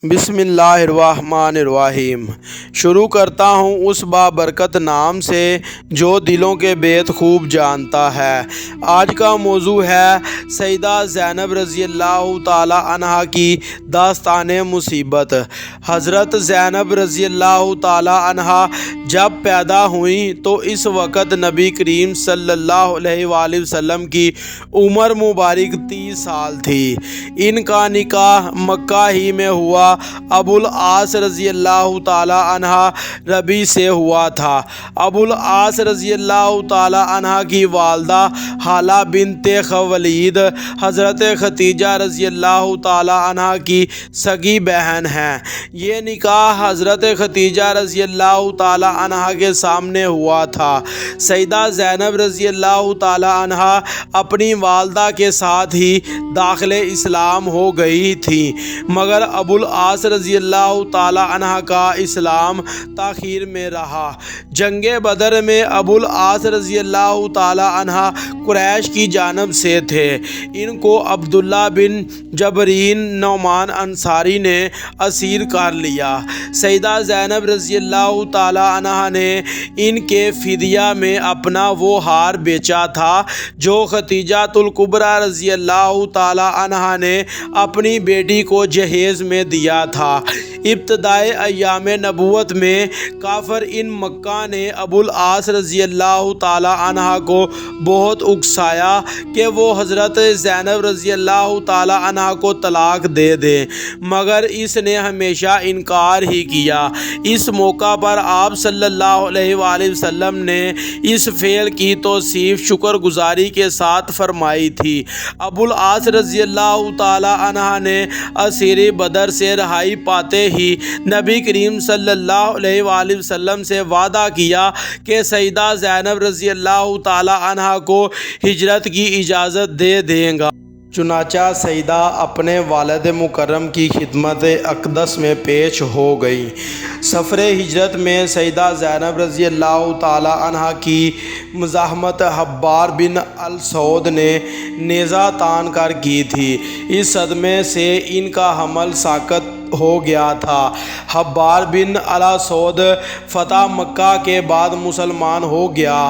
بسم اللہ الرحمن الرحیم۔ شروع کرتا ہوں اس بابرکت نام سے جو دلوں کے بیت خوب جانتا ہے۔ آج کا موضوع ہے سیدہ زینب رضی اللہ تعالی عنہا کی داستان مصیبت۔ حضرت زینب رضی اللہ تعالی عنہا جب پیدا ہوئیں تو اس وقت نبی کریم صلی اللہ علیہ وآلہ وسلم کی عمر مبارک 30 سال تھی۔ ان کا نکاح مکہ ہی میں ہوا ابو العاص رضی اللہ تعالی عنہ ربیع سے ہوا تھا۔ ابو العاص رضی اللہ تعالی عنہ کی والدہ حالہ بنت خویلد حضرت ختیجہ رضی اللہ تعالی عنہ کی سگی بہن ہیں۔ یہ نکاح حضرت ختیجہ رضی اللہ تعالی عنہ کے سامنے ہوا تھا۔ سیدہ زینب رضی اللہ تعالی عنہ اپنی والدہ کے ساتھ ہی داخل اسلام ہو گئی تھی، مگر ابو العاص رضی اللہ تعالی عنہ کا اسلام تاخیر میں رہا۔ جنگ بدر میں ابو العاص رضی اللہ تعالی عنہ قریش کی جانب سے تھے۔ ان کو عبداللہ بن جبرین نعمان انصاری نے اسیر کر لیا۔ سیدہ زینب رضی اللہ تعالی عنہ نے ان کے فدیہ میں اپنا وہ ہار بیچا تھا جو ختیجہ الکبریٰ رضی اللہ تعالی عنہ نے اپنی بیٹی کو جہیز میں دیا تھا۔ ابتدائی ایام نبوت میں کافر ان مکہ نے ابو العاص رضی اللہ تعالی عنہ کو بہت اکسایا کہ وہ حضرت زینب رضی اللہ تعالی عنہ کو طلاق دے دیں، مگر اس نے ہمیشہ انکار ہی کیا۔ اس موقع پر آپ صلی اللہ علیہ وآلہ وسلم نے اس فعل کی توصیف شکر گزاری کے ساتھ فرمائی تھی۔ ابو العاص رضی اللہ تعالی عنہ نے اسیر بدر سے رہائی پاتے ہی نبی کریم صلی اللہ علیہ وآلہ وسلم سے وعدہ کیا کہ سیدہ زینب رضی اللہ تعالی عنہ کو ہجرت کی اجازت دے دیں گا۔ چنانچہ سیدہ اپنے والد مکرم کی خدمت اقدس میں پیش ہو گئی۔ سفر ہجرت میں سیدہ زینب رضی اللہ تعالی عنہ کی مزاحمت حبار بن الاسود نے نیزہ تان کر کی تھی۔ اس صدمے سے ان کا حمل ساقط ہو گیا تھا۔ حبار بن الاسود فتح مکہ کے بعد مسلمان ہو گیا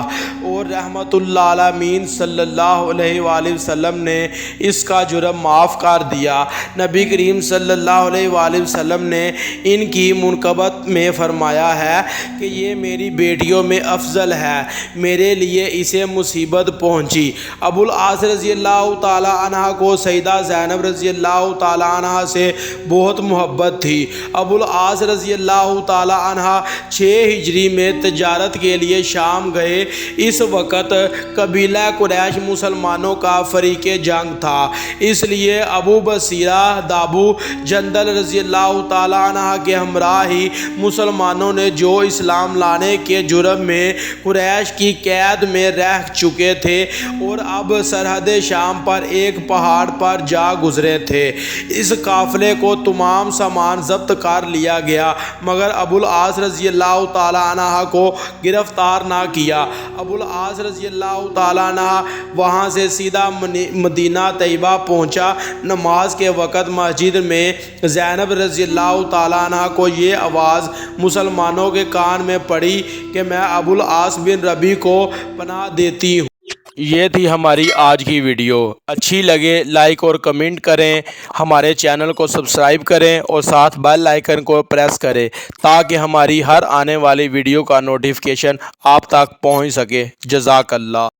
اور رحمت اللہ عالمین صلی اللہ علیہ وآلہ وسلم نے اس کا جرم معاف کر دیا۔ نبی کریم صلی اللہ علیہ وآلہ وسلم نے ان کی منقبت میں فرمایا ہے کہ یہ میری بیٹیوں میں افضل ہے، میرے لیے اسے مصیبت پہنچی۔ ابو العاص رضی اللہ تعالی عنہ کو سیدہ زینب رضی اللہ تعالی عنہ سے بہت محبت تھی۔ ابو العاص رضی اللہ تعالی عنہ 6 ہجری میں تجارت کے لیے شام گئے۔ اس وقت قبیلہ قریش مسلمانوں کا فریق جنگ تھا، اس لیے ابو بصیرہ دابو جندل رضی اللہ تعالی عنہ کے ہمراہ ہی مسلمانوں نے جو اسلام لانے کے جرم میں قریش کی قید میں رہ چکے تھے اور اب سرحد شام پر ایک پہاڑ پر جا گزرے تھے، اس قافلے کو تمام سامان ضبط کر لیا گیا، مگر ابو العاص رضی اللہ تعالی عنہ کو گرفتار نہ کیا۔ ابو العاص رضی اللہ تعالی عنہ وہاں سے سیدھا مدینہ طیبہ پہنچا۔ نماز کے وقت مسجد میں زینب رضی اللہ تعالی عنہ کو یہ آواز مسلمانوں کے کان میں پڑی کہ میں ابو العاص بن ربیع کو پناہ دیتی ہوں۔ یہ تھی ہماری آج کی ویڈیو۔ اچھی لگے لائک اور کمنٹ کریں، ہمارے چینل کو سبسکرائب کریں اور ساتھ بیل آئیکن کو پریس کریں تاکہ ہماری ہر آنے والی ویڈیو کا نوٹیفیکیشن آپ تک پہنچ سکے۔ جزاک اللہ۔